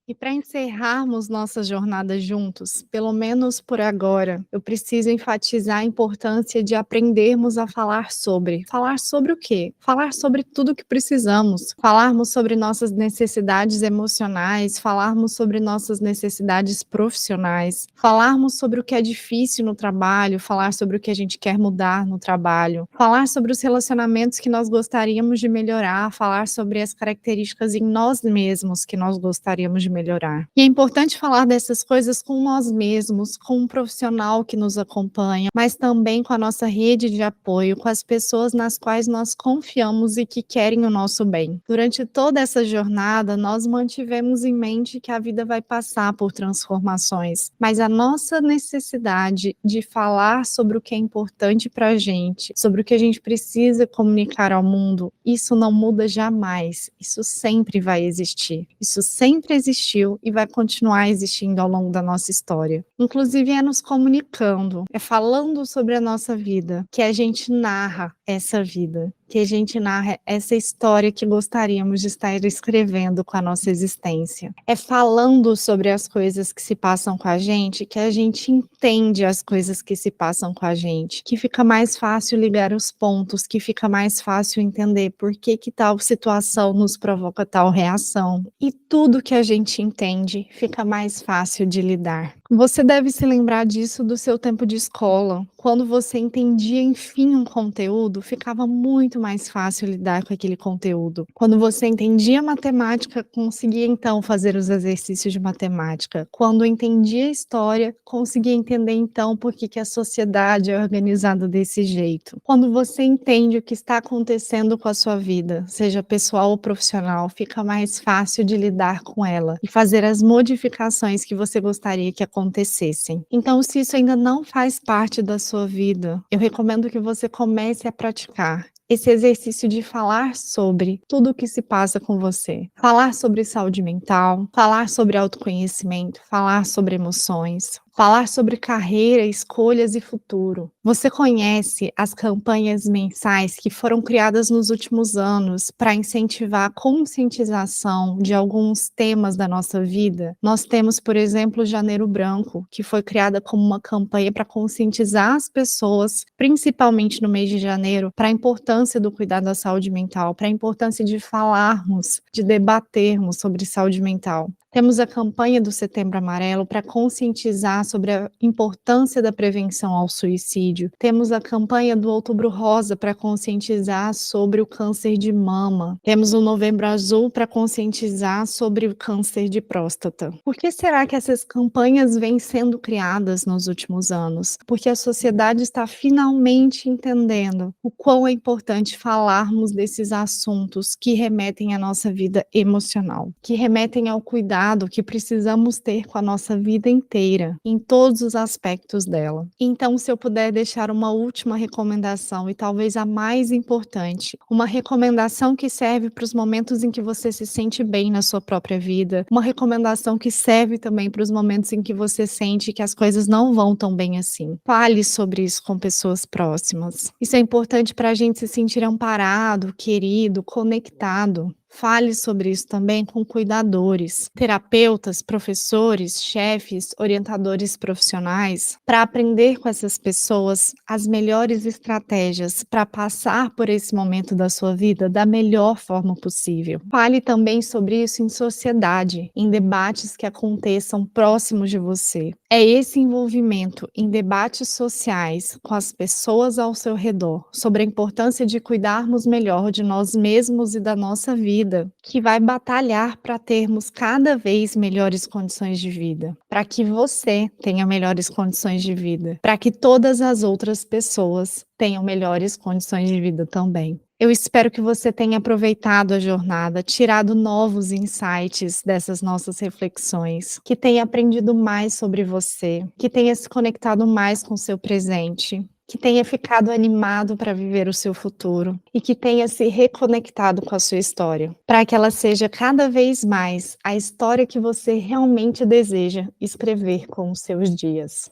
E para encerrarmos nossa jornada juntos, pelo menos por agora, eu preciso enfatizar a importância de aprendermos a falar sobre. Falar sobre o quê? Falar sobre tudo o que precisamos. Falarmos sobre nossas necessidades emocionais, falarmos sobre nossas necessidades profissionais, falarmos sobre o que é difícil no trabalho, falar sobre o que a gente quer mudar no trabalho, falar sobre os relacionamentos que nós gostaríamos de melhorar, falar sobre as características em nós mesmos que nós gostaríamos de melhorar. E é importante falar dessas coisas com nós mesmos, com um profissional que nos acompanha, mas também com a nossa rede de apoio, com as pessoas nas quais nós confiamos e que querem o nosso bem. Durante toda essa jornada, nós mantivemos em mente que a vida vai passar por transformações, mas a nossa necessidade de falar sobre o que é importante para a gente, sobre o que a gente precisa comunicar ao mundo, isso não muda jamais, isso sempre vai existir. Isso sempre existiu e vai continuar existindo ao longo da nossa história. Inclusive é nos comunicando, é falando sobre a nossa vida, que a gente narra essa vida, que a gente narra essa história que gostaríamos de estar escrevendo com a nossa existência. É falando sobre as coisas que se passam com a gente que a gente entende as coisas que se passam com a gente, que fica mais fácil ligar os pontos, que fica mais fácil entender por que tal situação nos provoca tal reação. E tudo que a gente entende fica mais fácil de lidar. Você deve se lembrar disso do seu tempo de escola. Quando você entendia, enfim, um conteúdo, ficava muito mais fácil lidar com aquele conteúdo. Quando você entendia matemática, conseguia então fazer os exercícios de matemática. Quando entendia história, conseguia entender então por que a sociedade é organizada desse jeito. Quando você entende o que está acontecendo com a sua vida, seja pessoal ou profissional, fica mais fácil de lidar com ela e fazer as modificações que você gostaria que acontecessem. Então, se isso ainda não faz parte da sua vida, eu recomendo que você comece a praticar esse exercício de falar sobre tudo o que se passa com você. Falar sobre saúde mental, falar sobre autoconhecimento, falar sobre emoções, falar sobre carreira, escolhas e futuro. Você conhece as campanhas mensais que foram criadas nos últimos anos para incentivar a conscientização de alguns temas da nossa vida? Nós temos, por exemplo, o Janeiro Branco, que foi criada como uma campanha para conscientizar as pessoas, principalmente no mês de janeiro, para a importância do cuidado da saúde mental, para a importância de falarmos, de debatermos sobre saúde mental. Temos a campanha do Setembro Amarelo para conscientizar sobre a importância da prevenção ao suicídio. Temos a campanha do Outubro Rosa para conscientizar sobre o câncer de mama. Temos o Novembro Azul para conscientizar sobre o câncer de próstata. Por que será que essas campanhas vêm sendo criadas nos últimos anos? Porque a sociedade está finalmente entendendo o quão é importante falarmos desses assuntos que remetem à nossa vida emocional, que remetem ao cuidado que precisamos ter com a nossa vida inteira, em todos os aspectos dela. Então, se eu puder deixar uma última recomendação, e talvez a mais importante, uma recomendação que serve para os momentos em que você se sente bem na sua própria vida, uma recomendação que serve também para os momentos em que você sente que as coisas não vão tão bem assim. Fale sobre isso com pessoas próximas. Isso é importante para a gente se sentir amparado, querido, conectado. Fale sobre isso também com cuidadores, terapeutas, professores, chefes, orientadores profissionais, para aprender com essas pessoas as melhores estratégias para passar por esse momento da sua vida da melhor forma possível. Fale também sobre isso em sociedade, em debates que aconteçam próximos de você. É esse envolvimento em debates sociais com as pessoas ao seu redor sobre a importância de cuidarmos melhor de nós mesmos e da nossa vida que vai batalhar para termos cada vez melhores condições de vida, para que você tenha melhores condições de vida, para que todas as outras pessoas tenham melhores condições de vida também. Eu espero que você tenha aproveitado a jornada, tirado novos insights dessas nossas reflexões, que tenha aprendido mais sobre você, que tenha se conectado mais com o seu presente, que tenha ficado animado para viver o seu futuro e que tenha se reconectado com a sua história, para que ela seja cada vez mais a história que você realmente deseja escrever com os seus dias.